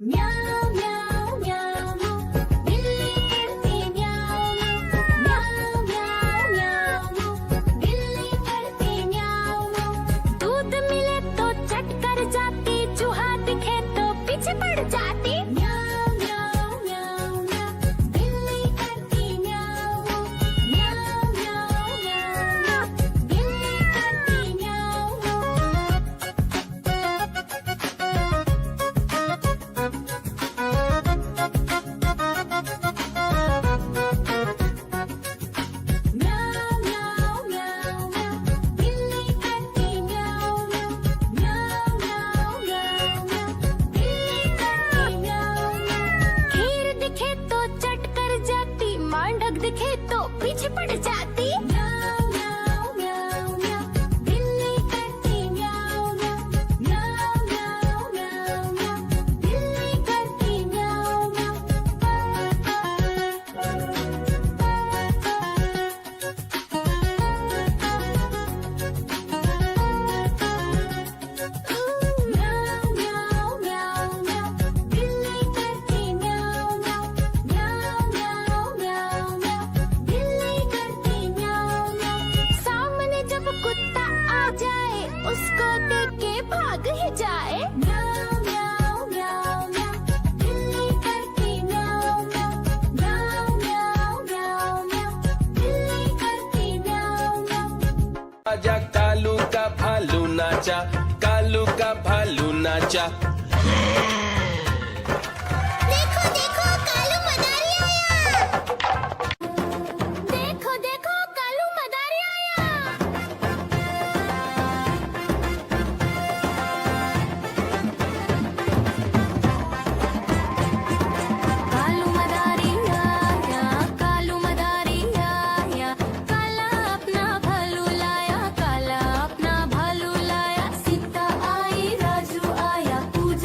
म्याऊं म्याऊं म्याऊं बिल्ली करती म्याऊं म्याऊं म्याऊं म्याऊं बिल्ली करती म्याऊं। दूध मिले तो चट कर जाती, चूहा दिखे तो पीछे पड़ जाती। म्याऊं म्याऊं म्याऊं म्याऊं बिल्ली करती म्याऊं म्याऊं म्याऊं म्याऊं बिल्ली करती म्याऊं। म्याऊं म्याऊं म्याऊं म्याऊं बिल्ली करती म्याऊं म्याऊं म्याऊं म्याऊं म्याऊं बिल्ली करती म्याऊं। खीर दिखे तो चट कर जाती, मांडक दिखे तो पीछे पड़ जाती। म्याऊं म्याऊं म्याऊं म्याऊं बिल्ली करती म्याऊं म्याऊं म्याऊं म्याऊं म्याऊं बिल्ली करती म्याऊं म्याऊं म्याऊं म्याऊं म्याऊं बिल्ली करती म्याऊं म्याऊं म्याऊं म्याऊं म्याऊं बिल्ली करती म्याऊं। सामने जब कुत्ता आ जाए, उसको देख के भाग ही जाए। म्याऊं म्याऊं म्याऊं म्याऊं बिल्ली करती म्याऊं म्याऊं म्याऊं म्याऊं म्याऊं बिल्ली करती म्याऊं। आजा कालू का भालू नाचा, कालू का भालू नाचा। देखो देखो कालू मदारी आया। देखो देखो कालू मदारी आया। कालू मदारी आया, कालू मदारी आया, काला अपना भालू लाया, काला अपना भालू लाया। सीता आई राजू आया, पूजा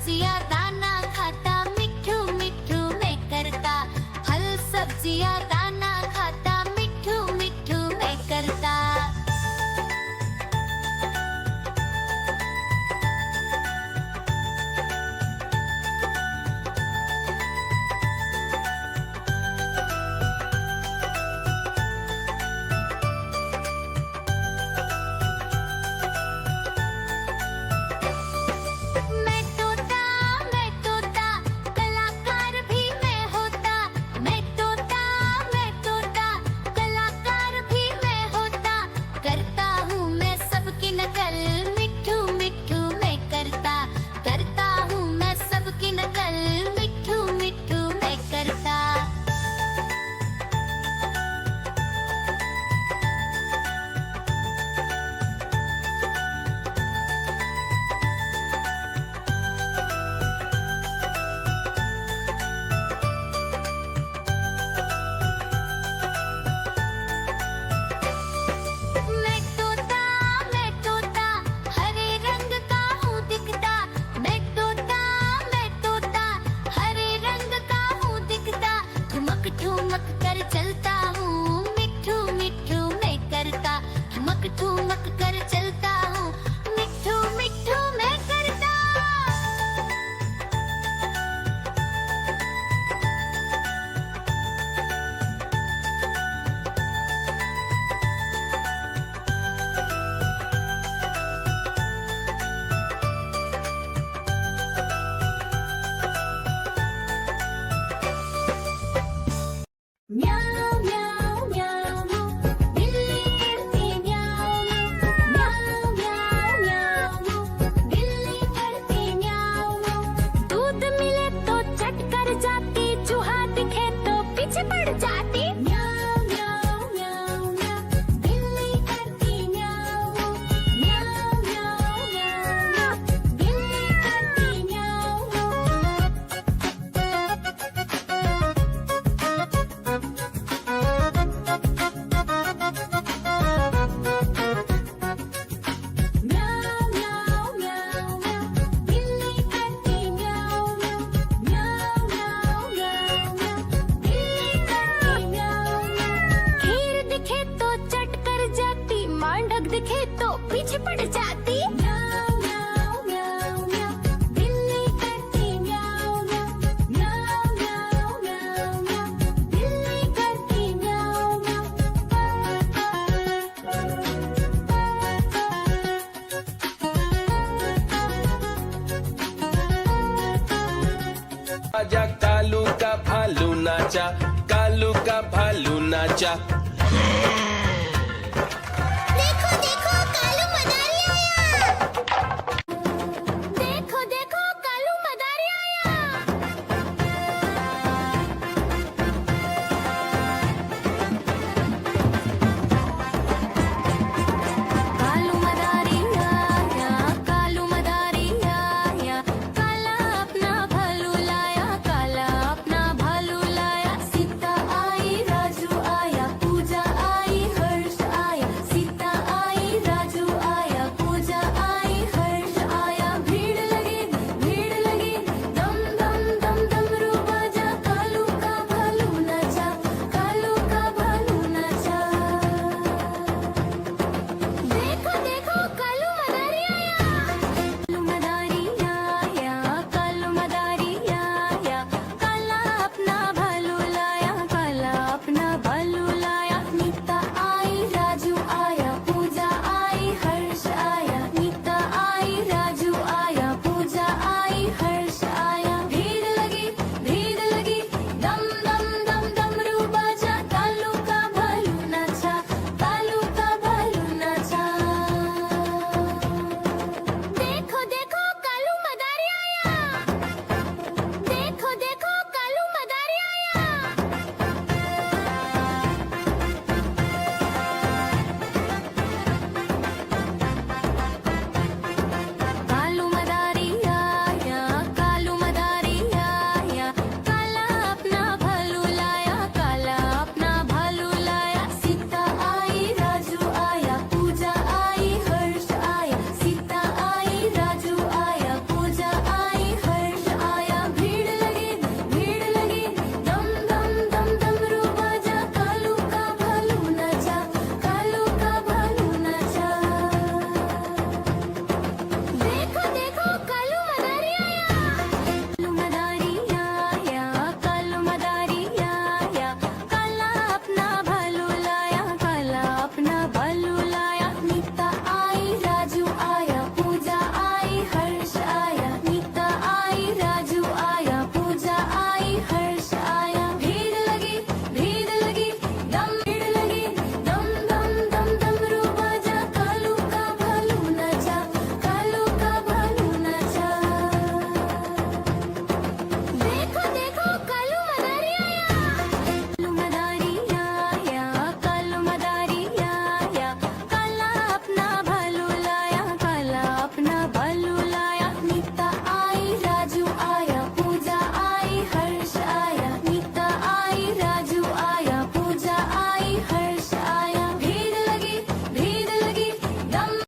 सब्जियां दाना खाता, मिट्ठू मिट्ठू मैं करता। फल सब्जियां दाना खाता, मिट्ठू मिट्ठू मैं करता। मैं तोता कलाकार भी मैं होता। मैं तोता कलाकार भी मैं होता। करता हूँ मैं सबकी नकल, मिट्ठू मिट्ठू मैं करता। करता हूँ मैं सबकी नकल, मिट्ठू मिट्ठू मैं करता। मैं तोता हरे रंग का हूँ दिखता। मैं तोता हरे रंग का हूँ दिखता। ठुमक ठुमक कर चलता हूँ, मिट्ठू मिट्ठू मैं करता। ठुमक ठुमक कर चलता हूँ, मिट्ठू मिट्ठू मैं करता। म्याऊ म्याऊ म्याऊ बिल्ली करती म्याऊ म्याऊ म्याऊ म्याऊ बिल्ली करती म्याऊ। दूध मिले तो चट कर जाती, चूहा दिखे तो पीछे पड़ जाती। म्याऊ म्याऊ म्याऊ म्याऊ बिल्ली करती म्याऊ म्याऊ म्याऊ म्याऊ बिल्ली करती म्याऊ। म्याऊ म्याऊ म्याऊ म्याऊ बिल्ली करती म्याऊ म्याऊ म्याऊ म्याऊ म्याऊ बिल्ली करती म्याऊ। खीर दिखे तो चट कर जाती, मांडक दिखे तो पीछे पड़ जाती। म्याऊ म्याऊ म्याऊ म्याऊ बिल्ली करती म्याऊ म्याऊ म्याऊ म्याऊ म्याऊ बिल्ली करती म्याऊ आजा कालू का भालू नाचा, कालू का भालू नाचा।